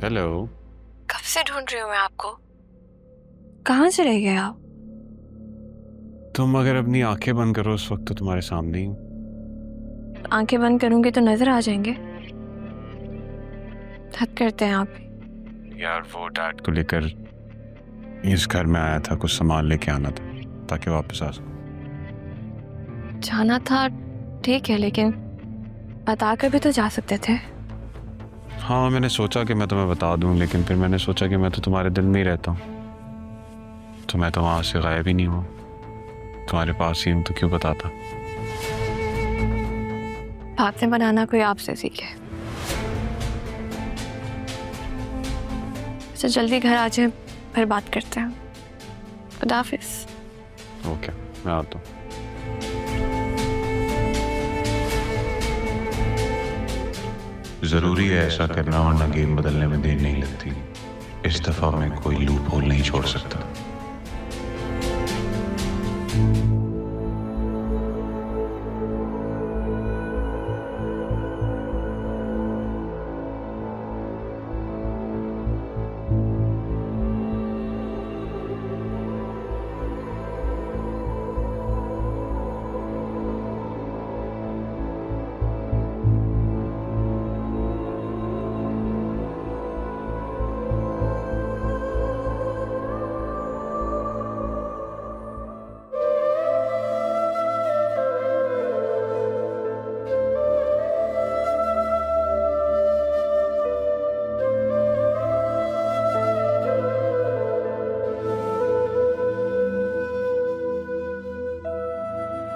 Hello. कब से ढूंढ रही हूँ मैं आपको। कहाँ चले गए आप? तुम अगर अपनी आंखें बंद करो उस वक्त तो तुम्हारे सामने ही हूँ। आंखें बंद करूंगी तो नजर आ जाएंगे। हद करते हैं आप। यार वो डैड को लेकर इस घर में आया था, कुछ सामान लेके आना था ताकि वापस आ सकूं। जाना था ठीक है, लेकिन बताकर भी तो जा सकते थे। हाँ मैंने सोचा कि मैं तुम्हें बता दूं, लेकिन फिर मैंने सोचा कि मैं तो तुम्हारे दिल में ही रहता हूँ, तो मैं तो वहां से गायब ही नहीं हुआ, तुम्हारे पास ही हूँ, तो क्यों बताता। बातें बनाना कोई आपसे सीखे। अच्छा जल्दी घर आ जाए, फिर बात करते हैं। खुदा हाफिज। ओके मैं आता हूँ। जरूरी है ऐसा करना, वरना गेम बदलने में देर नहीं लगती। इस दफा मैं कोई लूप होल नहीं छोड़ सकता।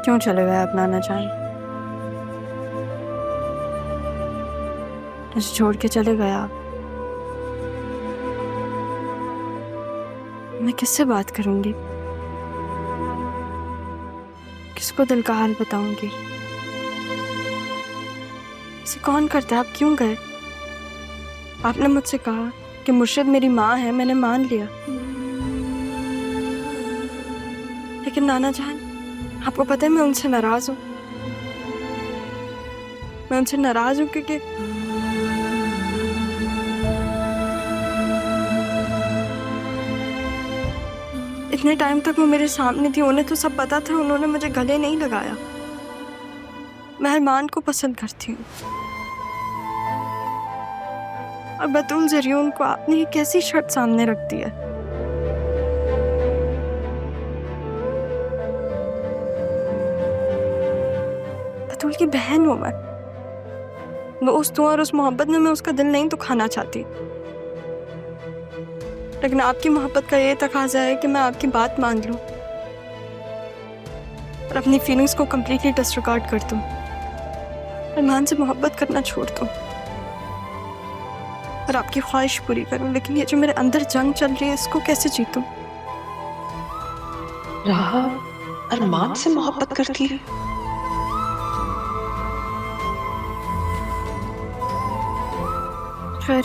क्यों चले गए आप नाना जान? मुझे छोड़ के चले गए आप। मैं किससे बात करूंगी? किसको दिल का हाल बताऊंगी? इसे कौन करता है? आप क्यों गए? आपने मुझसे कहा कि मुर्शिद मेरी माँ है, मैंने मान लिया। लेकिन नाना जान, आपको पता है मैं उनसे नाराज हूँ। मैं उनसे नाराज हूँ क्योंकि इतने टाइम तक वो मेरे सामने थी, उन्हें तो सब पता था, उन्होंने मुझे गले नहीं लगाया। मैं अरमान को पसंद करती हूँ। और बतूल जरियून को आपने ये कैसी शर्त सामने रख दी है? बतूल की बहन हूँ मैं। दोस्त हूँ और उस मोहब्बत में मैं उसका दिल नहीं दुखाना चाहती। लेकिन आपकी मोहब्बत का ये तकाजा है कि मैं आपकी बात मान लूं और अपनी फीलिंग्स को कंप्लीटली डिसरिगार्ड कर दूं। अरमान से मोहब्बत करना छोड़ दूं और आपकी ख्वाहिश पूरी करूं। लेकिन ये जो मेरे अंदर जंग चल रही है, इसको कैसे जीतूं? राहा अरमान से मोहब्बत करती है? फिर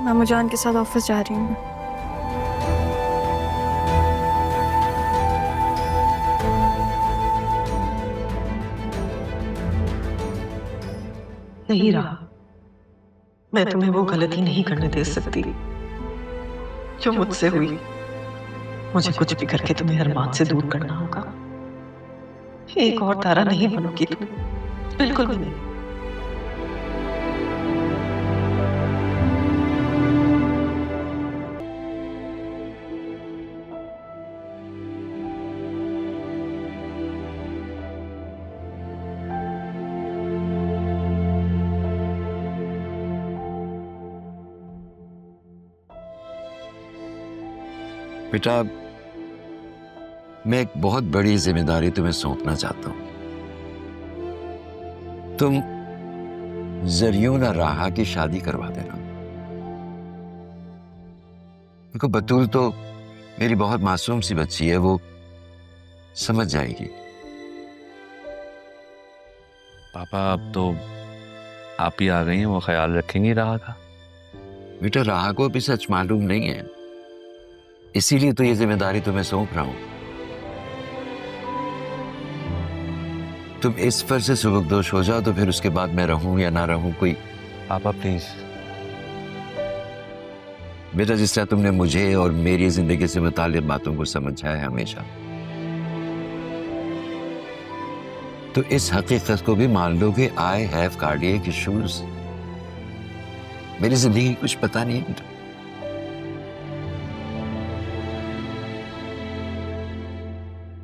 मामू जान के साथ ऑफिस जा रही हूँ। नहीं रहा, मैं तुम्हें वो गलती नहीं करने दे सकती जो मुझसे हुई। मुझे कुछ भी करके तुम्हें अरमान से दूर करना होगा। एक और तारा नहीं बनोगी तुम, बिल्कुल भी नहीं। बेटा, मैं एक बहुत बड़ी जिम्मेदारी तुम्हें सौंपना चाहता हूं। तुम जरियून और राहा की शादी करवा देना। देखो बतूल तो मेरी बहुत मासूम सी बच्ची है, वो समझ जाएगी। पापा अब तो आप ही आ गई हैं, वो ख्याल रखेंगी राहा का। बेटा राहा को अभी सच मालूम नहीं है, इसीलिए तो ये जिम्मेदारी तुम्हें सौंप रहा हूं। तुम इस पर से सुबकदोश हो जाओ तो फिर उसके बाद मैं रहूं या ना रहूं कोई पापा प्लीज। बेटा, जिस तरह तुमने मुझे और मेरी जिंदगी से मुताल्लिक बातों को समझा है हमेशा, तो इस हकीकत को भी मान लो कि आई हैव कार्डियक इश्यूज। मेरी जिंदगी कुछ पता नहीं है।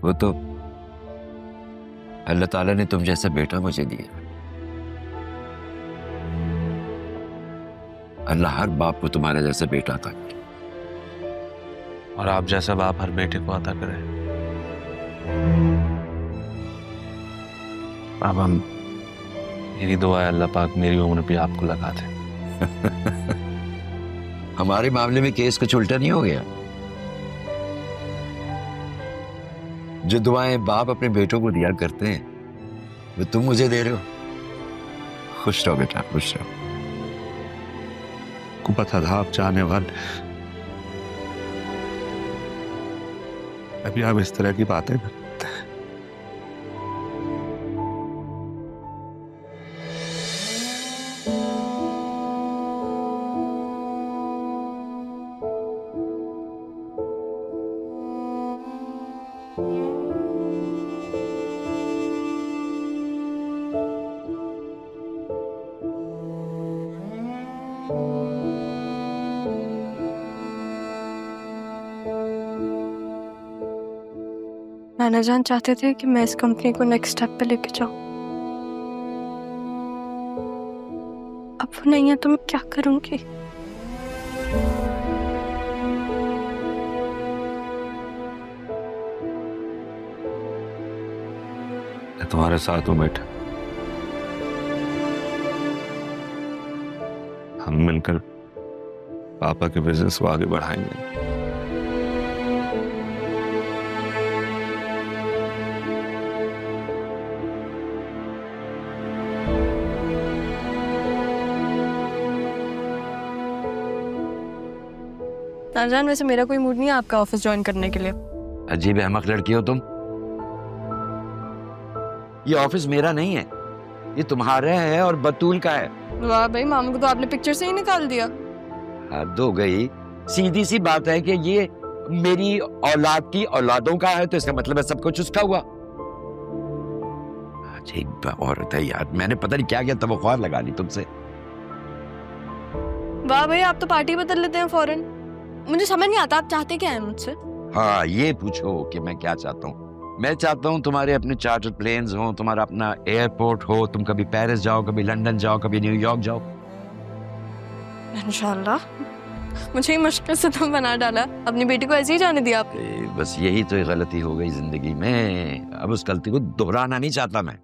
वो तो अल्लाह ताला ने तुम जैसा बेटा मुझे दिया। अल्लाह हर बाप को तुम्हारे जैसा बेटा अता करे। और आप जैसा बाप हर बेटे को अता करे। पापा, मेरी दुआ है अल्लाह पाक मेरी उम्र भी आपको लगा दे। हमारे मामले में केस कुछ उल्टा नहीं हो गया। जो दुआएं बाप अपने बेटों को दिया करते हैं वो तुम मुझे दे रहे हो। खुश रहो बेटा, खुश रहो। को पता था आप जाने वाले, अभी आप इस तरह की बातें करते हैं। नाना जान चाहते थे कि मैं इस कंपनी को नेक्स्ट स्टेप पे लेके जाऊं। अब वो नहीं है तो मैं क्या करूंगी? मैं तुम्हारे साथ हूं बेटा। हम मिलकर पापा के बिजनेस को आगे बढ़ाएंगे। नाना जान, वैसे मेरा कोई मूड नहीं है आपका ऑफिस ज्वाइन करने के लिए। अजीब अहमक लड़की हो तुम। ये ऑफिस मेरा नहीं है, ये तुम्हारा है और बतूल का है। वाह भाई, मामू को तो आपने पिक्चर से ही निकाल दिया। हद हो गई। सीधी सी बात है कि ये मेरी औलाद की औलादों का है, तो इसका मतलब है सब कुछ उसका हुआ। अजीब औरत है यार। मैंने पता नहीं क्या क्या तवक्कुआत लगा ली तुमसे। वाह भाई, आप तो पार्टी बदल लेते हैं फौरन। मुझे समझ नहीं आता आप चाहते क्या है मुझसे। हाँ, ये पूछो कि मैं क्या चाहता हूँ। मैं चाहता हूँ तुम्हारे अपने चार्टर प्लेन्स हो, तुम्हारा अपना एयरपोर्ट हो, तुम कभी पेरिस जाओ, कभी लंदन जाओ, कभी न्यूयॉर्क जाओ। इंशाल्लाह। मुझे ही मुश्किल से तुम बना डाला, अपनी बेटी को ऐसे ही जाने दिया आप। बस यही तो एक गलती हो गई जिंदगी में। अब उस गलती को दोहराना नहीं चाहता मैं।